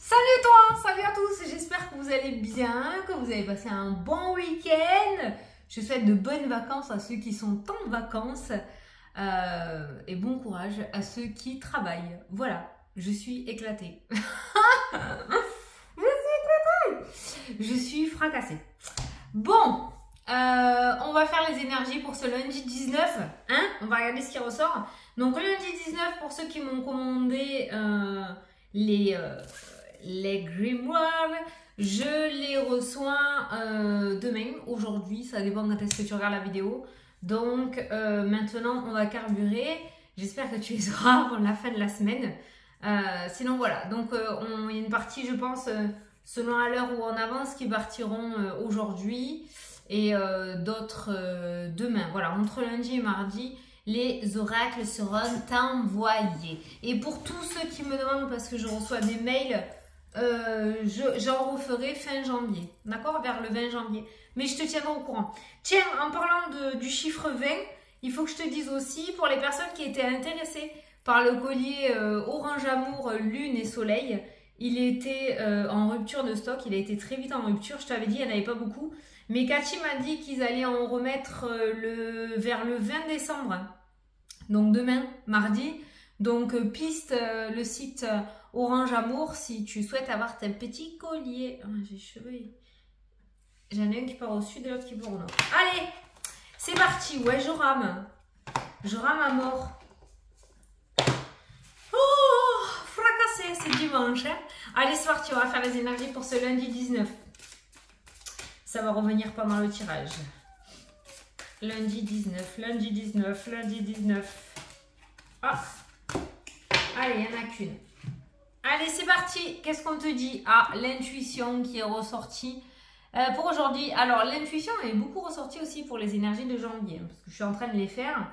Salut toi, salut à tous, j'espère que vous allez bien, que vous avez passé un bon week-end. Je souhaite de bonnes vacances à ceux qui sont en vacances et bon courage à ceux qui travaillent. Voilà, je suis éclatée. Je suis fracassée. Bon, on va faire les énergies pour ce lundi 19. Hein, on va regarder ce qui ressort. Donc lundi 19, pour ceux qui m'ont commandé les grimoires, je les reçois demain, aujourd'hui, ça dépend quand est-ce que tu regardes la vidéo. Donc maintenant on va carburer, j'espère que tu les auras avant la fin de la semaine. Sinon voilà, donc il y a une partie je pense, selon à l'heure où on avance, qui partiront aujourd'hui et d'autres demain. Voilà, entre lundi et mardi, les oracles seront envoyés. Et pour tous ceux qui me demandent, parce que je reçois des mails, j'en referai fin janvier, d'accord, vers le 20 janvier. Mais je te tiendrai au courant. Tiens, en parlant du chiffre 20, il faut que je te dise aussi, pour les personnes qui étaient intéressées par le collier Orange Amour, Lune et Soleil, il était en rupture de stock, il a été très vite en rupture, je t'avais dit, il n'y en avait pas beaucoup. Mais Cathy m'a dit qu'ils allaient en remettre vers le 20 décembre, donc demain, mardi. Donc piste le site Orange Amour si tu souhaites avoir tes petits colliers. Oh, j'ai les cheveux. J'en ai un qui part au sud et l'autre qui part au nord. Allez, c'est parti. Ouais, je rame. Je rame à mort. Oh, fracassé, c'est dimanche. Hein. Allez, c'est parti. On va faire les énergies pour ce lundi 19. Ça va revenir pendant le tirage. Lundi 19, lundi 19, lundi 19. Ah. Allez, il n'y en a qu'une. Allez, c'est parti. Qu'est-ce qu'on te dit? Ah, l'intuition qui est ressortie pour aujourd'hui. Alors, l'intuition est beaucoup ressortie aussi pour les énergies de janvier, parce que je suis en train de les faire.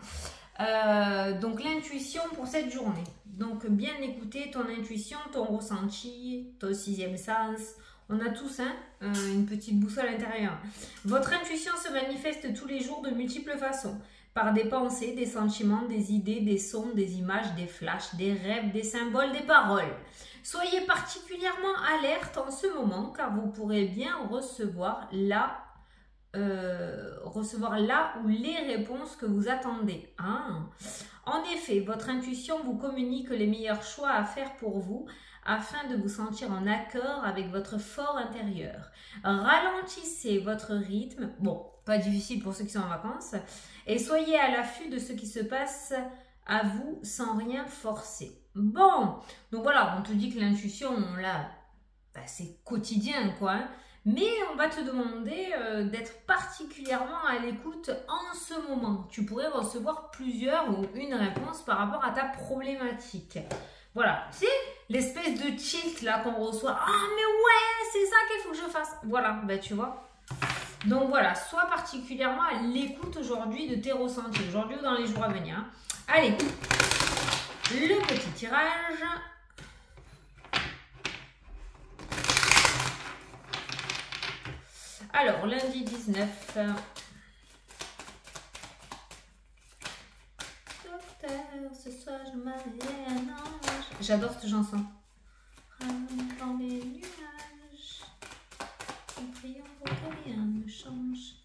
Donc, l'intuition pour cette journée. Donc, bien écouter ton intuition, ton ressenti, ton sixième sens. On a tous une petite boussole intérieure. Votre intuition se manifeste tous les jours de multiples façons. Par des pensées, des sentiments, des idées, des sons, des images, des flashs, des rêves, des symboles, des paroles. Soyez particulièrement alerte en ce moment car vous pourrez bien recevoir là où les réponses que vous attendez. Ah. En effet, votre intuition vous communique les meilleurs choix à faire pour vous afin de vous sentir en accord avec votre fort intérieur. Ralentissez votre rythme, bon, pas difficile pour ceux qui sont en vacances, et soyez à l'affût de ce qui se passe à vous sans rien forcer. Bon, donc voilà, on te dit que l'intuition, là, bah, c'est quotidien, quoi. Hein. Mais on va te demander d'être particulièrement à l'écoute en ce moment. Tu pourrais recevoir plusieurs ou une réponse par rapport à ta problématique. Voilà, c'est l'espèce de tilt là qu'on reçoit. Ah mais ouais, c'est ça qu'il faut que je fasse. Voilà, ben tu vois. Donc voilà, sois particulièrement à l'écoute aujourd'hui de tes ressentis, aujourd'hui ou dans les jours à venir. Hein. Allez, le petit tirage. Alors, lundi 19. Docteur, ce soir je m'avais un ange. J'adore cette chanson. Dans les nuages, en priant pour que rien ne change.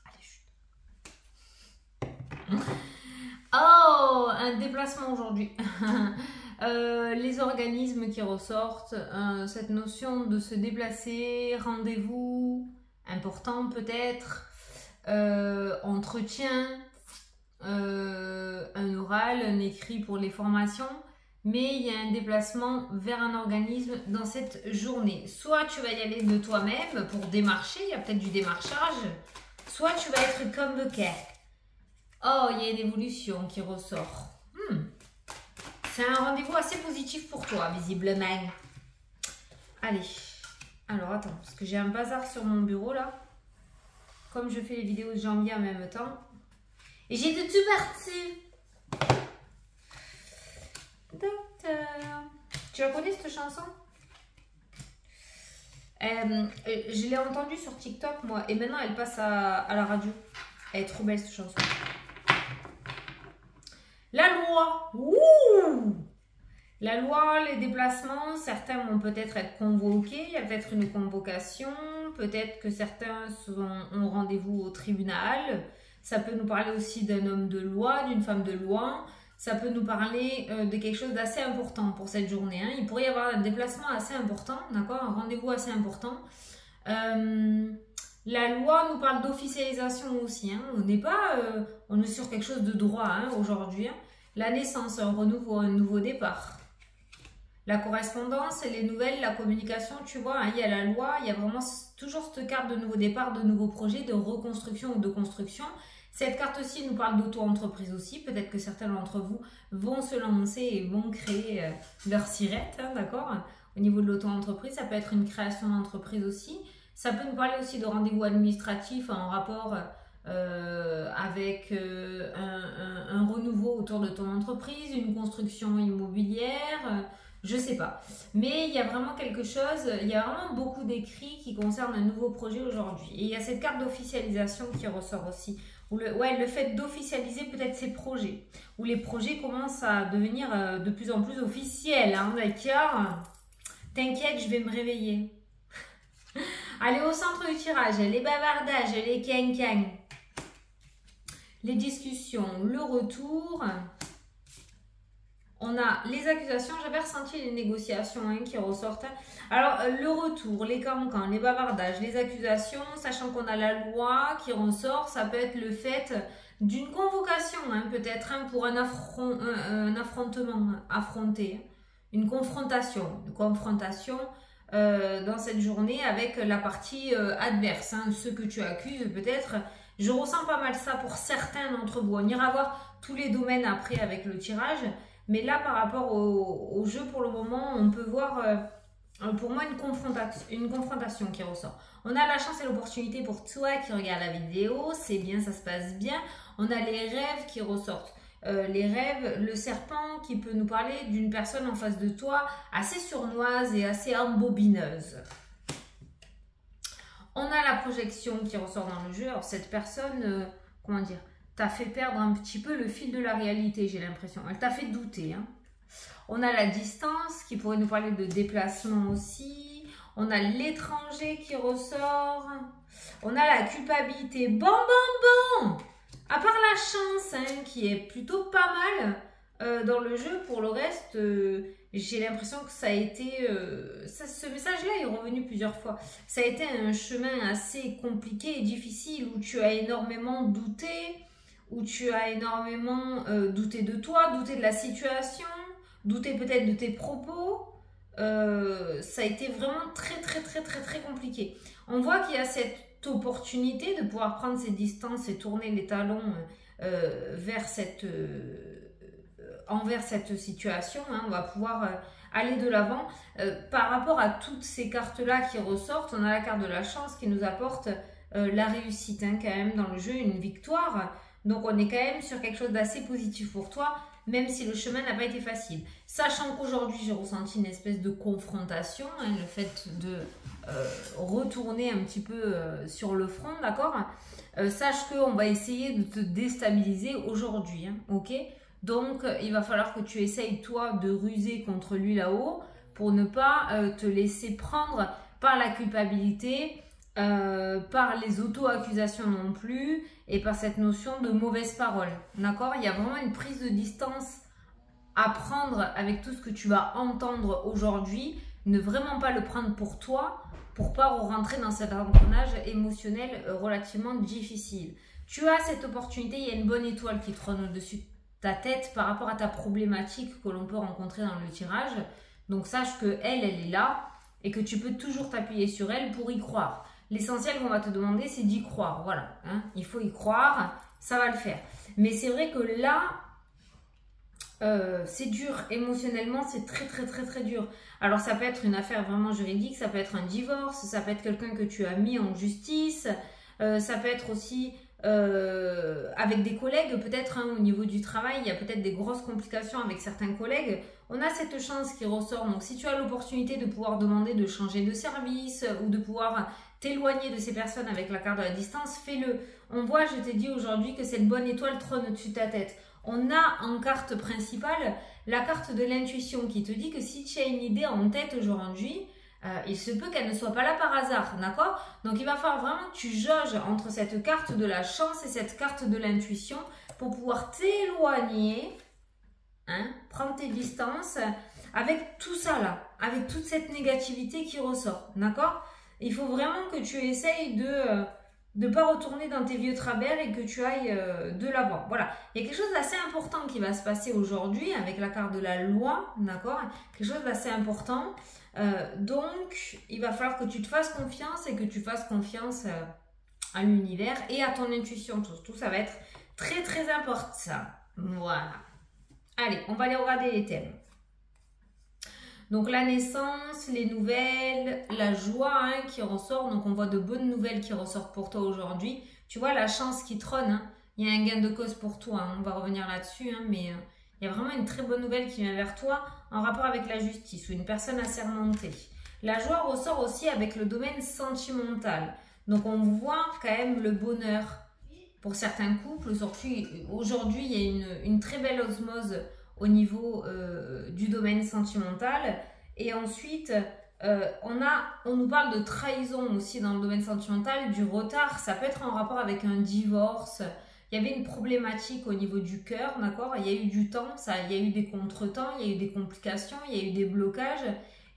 Allez, chut. Oh, un déplacement aujourd'hui. Les organismes qui ressortent, cette notion de se déplacer, rendez-vous important peut-être, entretien, un oral, un écrit pour les formations, mais il y a un déplacement vers un organisme dans cette journée. Soit tu vas y aller de toi-même pour démarcher, il y a peut-être du démarchage, soit tu vas être convoqué. Oh, il y a une évolution qui ressort. C'est un rendez-vous assez positif pour toi, visiblement. Allez. Alors, attends, parce que j'ai un bazar sur mon bureau, là. Comme je fais les vidéos de janvier en même temps. Et j'ai de tout parti. Docteur. Tu la connais, cette chanson? Je l'ai entendue sur TikTok, moi. Et maintenant, elle passe à la radio. Elle est trop belle, cette chanson. La loi. Ouh! La loi, les déplacements, certains vont peut-être être convoqués, il y a peut-être une convocation, peut-être que certains ont rendez-vous au tribunal. Ça peut nous parler aussi d'un homme de loi, d'une femme de loi. Ça peut nous parler de quelque chose d'assez important pour cette journée. Hein. Il pourrait y avoir un déplacement assez important, d'accord, un rendez-vous assez important. La loi nous parle d'officialisation aussi. Hein. On est sur quelque chose de droit hein, aujourd'hui. Hein. La naissance, un renouveau, un nouveau départ. La correspondance et les nouvelles, la communication, tu vois, hein, il y a la loi, il y a vraiment toujours cette carte de nouveau départ, de nouveaux projets, de reconstruction ou de construction. Cette carte-ci nous parle d'auto-entreprise aussi. Peut-être que certains d'entre vous vont se lancer et vont créer leur sirette, hein, d'accord? Au niveau de l'auto-entreprise, ça peut être une création d'entreprise aussi. Ça peut nous parler aussi de rendez-vous administratifs en rapport avec un renouveau autour de ton entreprise, une construction immobilière, je sais pas. Mais il y a vraiment quelque chose, il y a vraiment beaucoup d'écrits qui concernent un nouveau projet aujourd'hui. Et il y a cette carte d'officialisation qui ressort aussi. Où le fait d'officialiser peut-être ces projets. Où les projets commencent à devenir de plus en plus officiels. Hein, d'accord? T'inquiète, je vais me réveiller. Allez, au centre du tirage, les bavardages, les can-can. Les discussions, le retour. On a les accusations, j'avais ressenti les négociations hein, qui ressortent. Alors, le retour, les cancans, les bavardages, les accusations, sachant qu'on a la loi qui ressort, ça peut être le fait d'une convocation, hein, peut-être hein, pour un affrontement, affronter, une confrontation dans cette journée avec la partie adverse, hein, ceux que tu accuses peut-être. Je ressens pas mal ça pour certains d'entre vous. On ira voir tous les domaines après avec le tirage. Mais là, par rapport au jeu, pour le moment, on peut voir, pour moi, une confrontation qui ressort. On a la chance et l'opportunité pour toi qui regarde la vidéo. C'est bien, ça se passe bien. On a les rêves qui ressortent. Les rêves, le serpent qui peut nous parler d'une personne en face de toi assez sournoise et assez embobineuse. On a la projection qui ressort dans le jeu. Alors, cette personne, comment dire, t'a fait perdre un petit peu le fil de la réalité, j'ai l'impression. Elle t'a fait douter. Hein. On a la distance qui pourrait nous parler de déplacement aussi. On a l'étranger qui ressort. On a la culpabilité. Bon. À part la chance, hein, qui est plutôt pas mal dans le jeu, pour le reste, j'ai l'impression que ça a été... ce message-là est revenu plusieurs fois. Ça a été un chemin assez compliqué et difficile où tu as énormément douté, où tu as énormément douté de toi, douté de la situation, douté peut-être de tes propos. Ça a été vraiment très compliqué. On voit qu'il y a cette opportunité de pouvoir prendre ses distances et tourner les talons envers cette situation. Hein. On va pouvoir aller de l'avant. Par rapport à toutes ces cartes-là qui ressortent, on a la carte de la chance qui nous apporte la réussite hein, quand même dans le jeu, une victoire. Donc on est quand même sur quelque chose d'assez positif pour toi, même si le chemin n'a pas été facile. Sachant qu'aujourd'hui j'ai ressenti une espèce de confrontation, hein, le fait de retourner un petit peu sur le front, d'accord? Sache qu'on va essayer de te déstabiliser aujourd'hui, hein, ok? Donc il va falloir que tu essayes toi de ruser contre lui là-haut pour ne pas te laisser prendre par la culpabilité, par les auto-accusations non plus, et par cette notion de mauvaise parole, d'accord? Il y a vraiment une prise de distance à prendre avec tout ce que tu vas entendre aujourd'hui, ne vraiment pas le prendre pour toi, pour pas rentrer dans cet engrenage émotionnel relativement difficile. Tu as cette opportunité, il y a une bonne étoile qui trône au-dessus de ta tête par rapport à ta problématique que l'on peut rencontrer dans le tirage, donc sache que elle est là et que tu peux toujours t'appuyer sur elle pour y croire. L'essentiel qu'on va te demander, c'est d'y croire. Voilà, hein. Il faut y croire, ça va le faire. Mais c'est vrai que là, c'est dur. Émotionnellement, c'est très dur. Alors, ça peut être une affaire vraiment juridique, ça peut être un divorce, ça peut être quelqu'un que tu as mis en justice, ça peut être aussi avec des collègues, peut-être hein, au niveau du travail, il y a peut-être des grosses complications avec certains collègues. On a cette chance qui ressort. Donc, si tu as l'opportunité de pouvoir demander de changer de service ou de pouvoir t'éloigner de ces personnes avec la carte de la distance, fais-le. On voit, je t'ai dit aujourd'hui que cette bonne étoile trône au-dessus de ta tête. On a en carte principale la carte de l'intuition qui te dit que si tu as une idée en tête aujourd'hui, il se peut qu'elle ne soit pas là par hasard, d'accord? Donc il va falloir vraiment que tu jauges entre cette carte de la chance et cette carte de l'intuition pour pouvoir t'éloigner, hein, prendre tes distances avec tout ça là, avec toute cette négativité qui ressort, d'accord? Il faut vraiment que tu essayes de ne pas retourner dans tes vieux travers et que tu ailles de l'avant. Voilà, il y a quelque chose d'assez important qui va se passer aujourd'hui avec la carte de la loi, d'accord? Quelque chose d'assez important. Donc, il va falloir que tu te fasses confiance et que tu fasses confiance à l'univers et à ton intuition. Tout ça va être très très important. Voilà. Allez, on va aller regarder les thèmes. Donc la naissance, les nouvelles, la joie hein, qui ressort. Donc on voit de bonnes nouvelles qui ressortent pour toi aujourd'hui. Tu vois la chance qui trône. Hein. Il y a un gain de cause pour toi. Hein. On va revenir là-dessus. Hein, mais il y a vraiment une très bonne nouvelle qui vient vers toi en rapport avec la justice ou une personne assermentée. La joie ressort aussi avec le domaine sentimental. Donc on voit quand même le bonheur pour certains couples. Aujourd'hui, il y a une très belle osmose au niveau du domaine sentimental. Et ensuite, on nous parle de trahison aussi dans le domaine sentimental, du retard. Ça peut être en rapport avec un divorce. Il y avait une problématique au niveau du cœur, d'accord? Il y a eu du temps, il y a eu des contretemps, il y a eu des complications, il y a eu des blocages.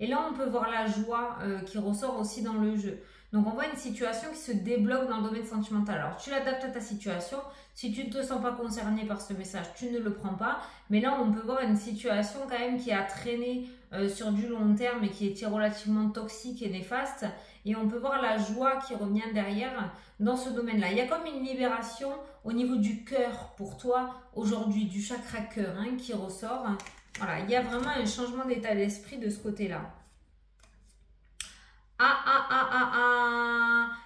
Et là, on peut voir la joie qui ressort aussi dans le jeu. Donc, on voit une situation qui se débloque dans le domaine sentimental. Alors, tu l'adaptes à ta situation. Si tu ne te sens pas concerné par ce message, tu ne le prends pas. Mais là, on peut voir une situation quand même qui a traîné sur du long terme et qui était relativement toxique et néfaste. Et on peut voir la joie qui revient derrière dans ce domaine-là. Il y a comme une libération au niveau du cœur pour toi aujourd'hui, du chakra cœur hein, qui ressort. Voilà, il y a vraiment un changement d'état d'esprit de ce côté-là.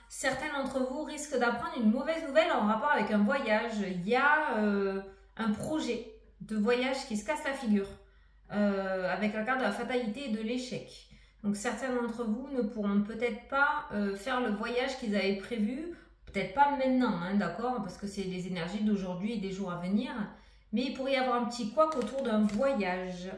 Certains d'entre vous risquent d'apprendre une mauvaise nouvelle en rapport avec un voyage. Il y a un projet de voyage qui se casse la figure avec la carte de la fatalité et de l'échec. Donc certains d'entre vous ne pourront peut-être pas faire le voyage qu'ils avaient prévu, peut-être pas maintenant, hein, d'accord, parce que c'est des énergies d'aujourd'hui et des jours à venir, mais il pourrait y avoir un petit couac autour d'un voyage.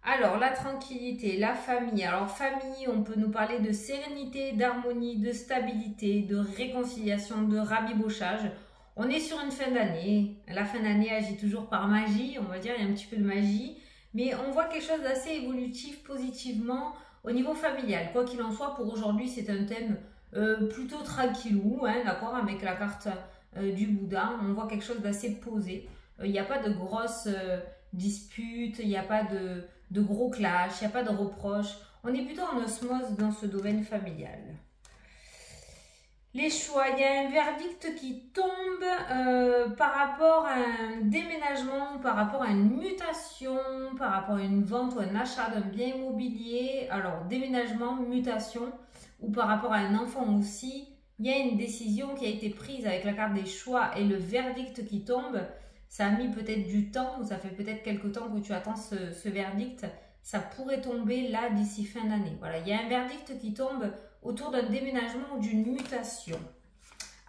Alors, la tranquillité, la famille. Alors, famille, on peut nous parler de sérénité, d'harmonie, de stabilité, de réconciliation, de rabibochage. On est sur une fin d'année. La fin d'année agit toujours par magie, on va dire, il y a un petit peu de magie. Mais on voit quelque chose d'assez évolutif positivement au niveau familial. Quoi qu'il en soit, pour aujourd'hui, c'est un thème plutôt tranquillou, hein, d'accord, avec la carte du Bouddha. On voit quelque chose d'assez posé. Il n'y a pas de grosses disputes, il n'y a pas de gros clash, il n'y a pas de reproches. On est plutôt en osmose dans ce domaine familial. Les choix, il y a un verdict qui tombe par rapport à un déménagement, par rapport à une mutation, par rapport à une vente ou un achat d'un bien immobilier. Alors, déménagement, mutation, ou par rapport à un enfant aussi, il y a une décision qui a été prise avec la carte des choix et le verdict qui tombe. Ça a mis peut-être du temps, ou ça fait peut-être quelque temps que tu attends ce verdict. Ça pourrait tomber là d'ici fin d'année. Voilà, il y a un verdict qui tombe autour d'un déménagement ou d'une mutation.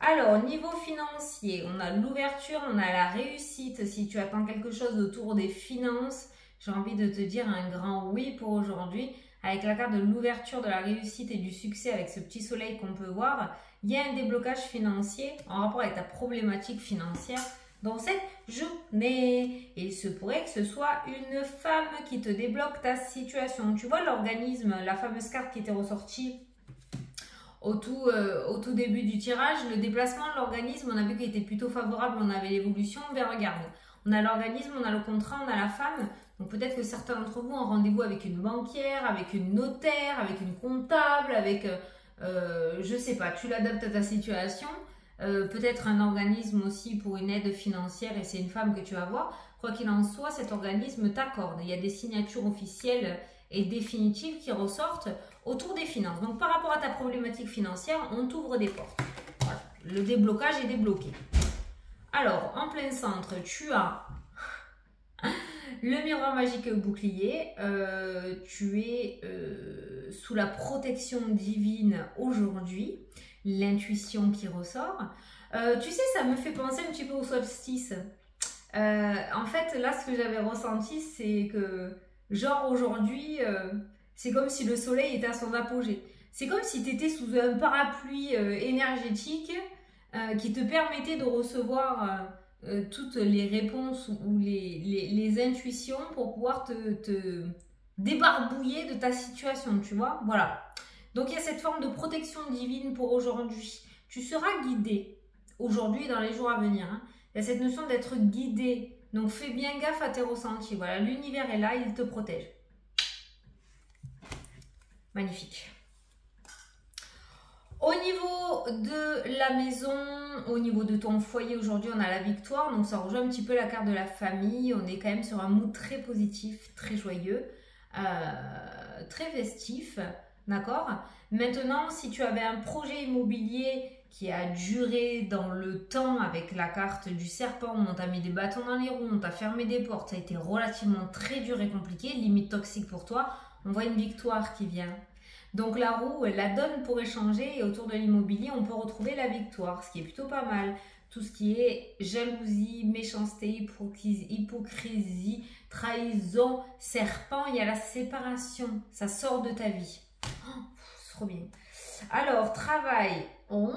Alors, niveau financier, on a l'ouverture, on a la réussite. Si tu attends quelque chose autour des finances, j'ai envie de te dire un grand oui pour aujourd'hui. Avec la carte de l'ouverture, de la réussite et du succès avec ce petit soleil qu'on peut voir, il y a un déblocage financier en rapport avec ta problématique financière dans cette journée. Et il se pourrait que ce soit une femme qui te débloque ta situation. Tu vois l'organisme, la fameuse carte qui était ressortie au tout début du tirage, le déplacement de l'organisme, on a vu qu'il était plutôt favorable, on avait l'évolution, mais regarde, on a l'organisme, on a le contrat, on a la femme, donc peut-être que certains d'entre vous ont rendez-vous avec une banquière, avec une notaire, avec une comptable, avec, je sais pas, tu l'adaptes à ta situation, peut-être un organisme aussi pour une aide financière et c'est une femme que tu vas voir. Quoi qu'il en soit, cet organisme t'accorde. Il y a des signatures officielles et définitives qui ressortent autour des finances. Donc par rapport à ta problématique financière, on t'ouvre des portes. Voilà. Le déblocage est débloqué. Alors, en plein centre, tu as le miroir magique bouclier. Tu es sous la protection divine aujourd'hui. L'intuition qui ressort. Tu sais, ça me fait penser un petit peu au solstice. En fait, là, ce que j'avais ressenti, c'est que, genre, aujourd'hui, c'est comme si le soleil était à son apogée. C'est comme si tu étais sous un parapluie énergétique qui te permettait de recevoir toutes les réponses ou les intuitions pour pouvoir te débarbouiller de ta situation, tu vois. Voilà. Donc, il y a cette forme de protection divine pour aujourd'hui. Tu seras guidé aujourd'hui et dans les jours à venir, hein. Il y a cette notion d'être guidé. Donc fais bien gaffe à tes ressentis. Voilà, l'univers est là, il te protège. Magnifique. Au niveau de la maison, au niveau de ton foyer, aujourd'hui on a la victoire. Donc ça rejoint un petit peu la carte de la famille. On est quand même sur un mood très positif, très joyeux, très festif. D'accord? Maintenant, si tu avais un projet immobilier qui a duré dans le temps avec la carte du serpent, on t'a mis des bâtons dans les roues, on t'a fermé des portes, ça a été relativement très dur et compliqué, limite toxique pour toi, on voit une victoire qui vient. Donc la roue, la donne pourrait changer et autour de l'immobilier, on peut retrouver la victoire, ce qui est plutôt pas mal. Tout ce qui est jalousie, méchanceté, hypocrisie, trahison, serpent, il y a la séparation, ça sort de ta vie. Oh, c'est trop bien. Alors, travail. Oh.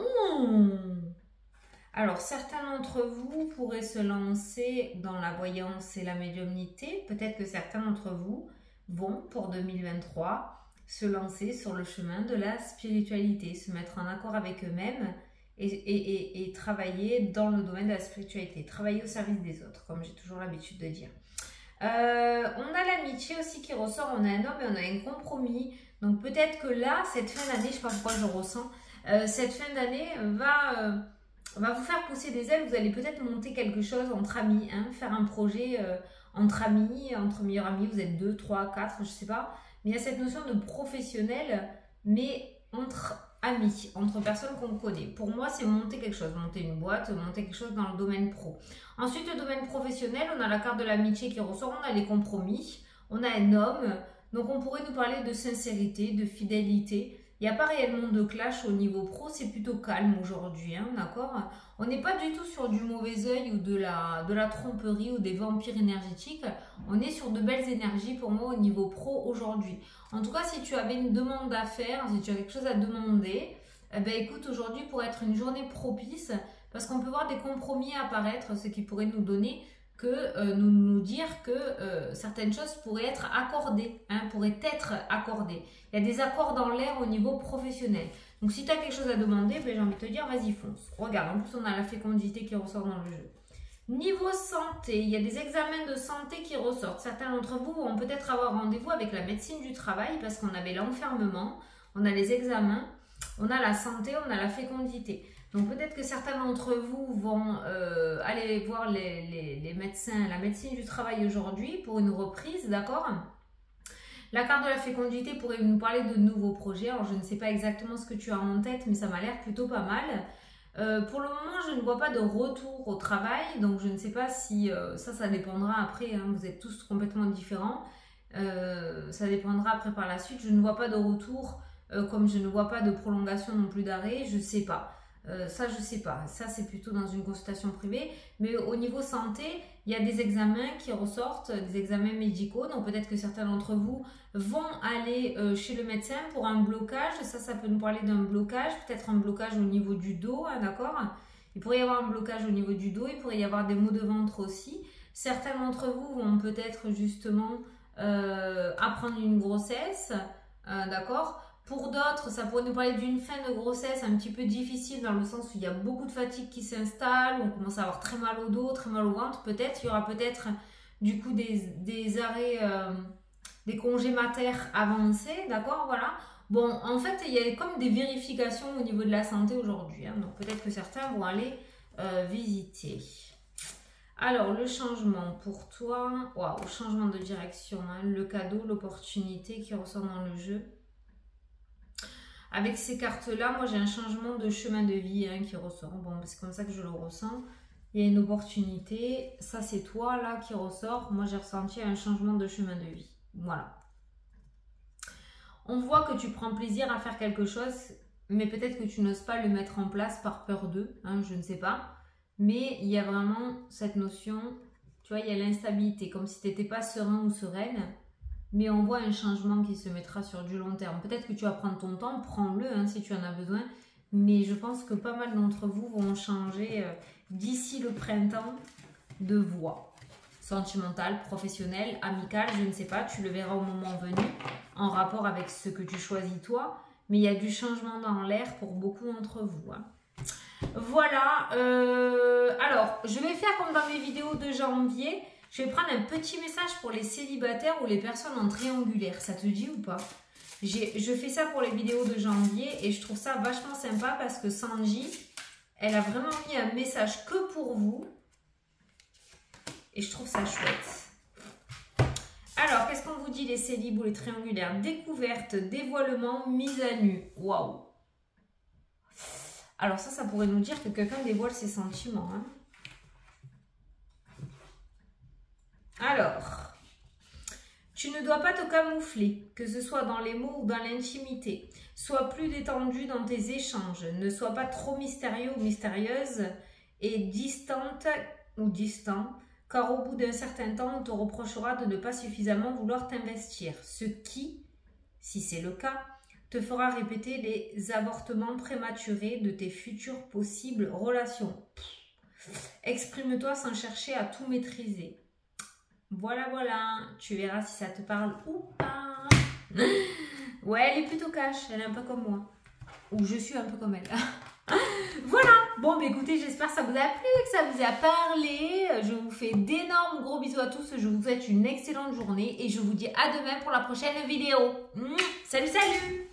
Alors, certains d'entre vous pourraient se lancer dans la voyance et la médiumnité. Peut-être que certains d'entre vous vont, pour 2023, se lancer sur le chemin de la spiritualité, se mettre en accord avec eux-mêmes et travailler dans le domaine de la spiritualité, travailler au service des autres, comme j'ai toujours l'habitude de dire. On a l'amitié aussi qui ressort, on a un homme et on a un compromis. Donc peut-être que là, cette fin d'année, je ne sais pas pourquoi je ressens, cette fin d'année va vous faire pousser des ailes. Vous allez peut-être monter quelque chose entre amis, hein, faire un projet entre amis, entre meilleurs amis. Vous êtes 2, 3, 4, je ne sais pas. Mais il y a cette notion de professionnel, mais entre amis, entre personnes qu'on connaît. Pour moi, c'est monter quelque chose, monter une boîte, monter quelque chose dans le domaine pro. Ensuite, le domaine professionnel, on a la carte de l'amitié qui ressort, on a les compromis, on a un homme. Donc, on pourrait nous parler de sincérité, de fidélité. Il n'y a pas réellement de clash au niveau pro, c'est plutôt calme aujourd'hui, hein, d'accord? On n'est pas du tout sur du mauvais œil ou de la tromperie ou des vampires énergétiques. On est sur de belles énergies pour moi au niveau pro aujourd'hui. En tout cas, si tu avais une demande à faire, si tu as quelque chose à demander, eh ben, écoute, aujourd'hui pourrait être une journée propice parce qu'on peut voir des compromis apparaître, ce qui pourrait nous donner nous dire que certaines choses pourraient être accordées, hein, pourraient être accordées. Il y a des accords dans l'air au niveau professionnel. Donc si tu as quelque chose à demander, ben, j'ai envie de te dire, vas-y fonce. Regarde, en plus on a la fécondité qui ressort dans le jeu. Niveau santé, il y a des examens de santé qui ressortent. Certains d'entre vous vont peut-être avoir rendez-vous avec la médecine du travail parce qu'on avait l'enfermement, on a les examens, on a la santé, on a la fécondité. Donc peut-être que certains d'entre vous vont aller voir les médecins, la médecine du travail aujourd'hui pour une reprise, d'accord? La carte de la fécondité pourrait nous parler de nouveaux projets. Alors je ne sais pas exactement ce que tu as en tête, mais ça m'a l'air plutôt pas mal. Pour le moment, je ne vois pas de retour au travail, donc je ne sais pas si ça dépendra après, hein, vous êtes tous complètement différents. Ça dépendra après par la suite. Je ne vois pas de retour, comme je ne vois pas de prolongation non plus d'arrêt, je ne sais pas. Ça, je sais pas. Ça, c'est plutôt dans une consultation privée. Mais au niveau santé, il y a des examens qui ressortent, des examens médicaux. Donc, peut-être que certains d'entre vous vont aller chez le médecin pour un blocage. Ça peut nous parler d'un blocage. Peut-être un blocage au niveau du dos, hein, d'accord? Il pourrait y avoir un blocage au niveau du dos. Il pourrait y avoir des maux de ventre aussi. Certains d'entre vous vont peut-être justement apprendre une grossesse, d'accord? Pour d'autres, ça pourrait nous parler d'une fin de grossesse un petit peu difficile dans le sens où il y a beaucoup de fatigue qui s'installe, on commence à avoir très mal au dos, très mal au ventre. Peut-être, il y aura peut-être du coup des arrêts, des congés mater avancés, d'accord, voilà. Bon, en fait, il y a comme des vérifications au niveau de la santé aujourd'hui, hein, donc peut-être que certains vont aller visiter. Alors, le changement pour toi, waouh, changement de direction, hein, le cadeau, l'opportunité qui ressort dans le jeu. Avec ces cartes-là, moi j'ai un changement de chemin de vie, hein, qui ressort. Bon, c'est comme ça que je le ressens. Il y a une opportunité. Ça, c'est toi là qui ressort. Moi, j'ai ressenti un changement de chemin de vie. Voilà. On voit que tu prends plaisir à faire quelque chose mais peut-être que tu n'oses pas le mettre en place par peur d'eux, hein, je ne sais pas. Mais il y a vraiment cette notion, tu vois, il y a l'instabilité, comme si tu n'étais pas serein ou sereine. Mais on voit un changement qui se mettra sur du long terme. Peut-être que tu vas prendre ton temps, prends-le hein, si tu en as besoin. Mais je pense que pas mal d'entre vous vont changer d'ici le printemps de voie. Sentimentale, professionnelle, amicale, je ne sais pas. Tu le verras au moment venu en rapport avec ce que tu choisis toi. Mais il y a du changement dans l'air pour beaucoup d'entre vous. Hein. Voilà. Alors, je vais faire comme dans mes vidéos de janvier. Je vais prendre un petit message pour les célibataires ou les personnes en triangulaire. Ça te dit ou pas? Je fais ça pour les vidéos de janvier et je trouve ça vachement sympa parce que Sanji, elle a vraiment mis un message que pour vous. Et je trouve ça chouette. Alors, qu'est-ce qu'on vous dit les célibes ou les triangulaires? Découverte, dévoilement, mise à nu. Waouh! Alors ça pourrait nous dire que quelqu'un dévoile ses sentiments. Hein. Alors, tu ne dois pas te camoufler, que ce soit dans les mots ou dans l'intimité. Sois plus détendu dans tes échanges. Ne sois pas trop mystérieux ou mystérieuse et distante ou distant, car au bout d'un certain temps, on te reprochera de ne pas suffisamment vouloir t'investir. Ce qui, si c'est le cas, te fera répéter les avortements prématurés de tes futures possibles relations. Exprime-toi sans chercher à tout maîtriser. Voilà, tu verras si ça te parle ou pas. Ouais, elle est plutôt cash, elle est un peu comme moi. Ou je suis un peu comme elle. Voilà, bon, bah écoutez, j'espère que ça vous a plu, que ça vous a parlé. Je vous fais d'énormes gros bisous à tous. Je vous souhaite une excellente journée et je vous dis à demain pour la prochaine vidéo. Salut, salut!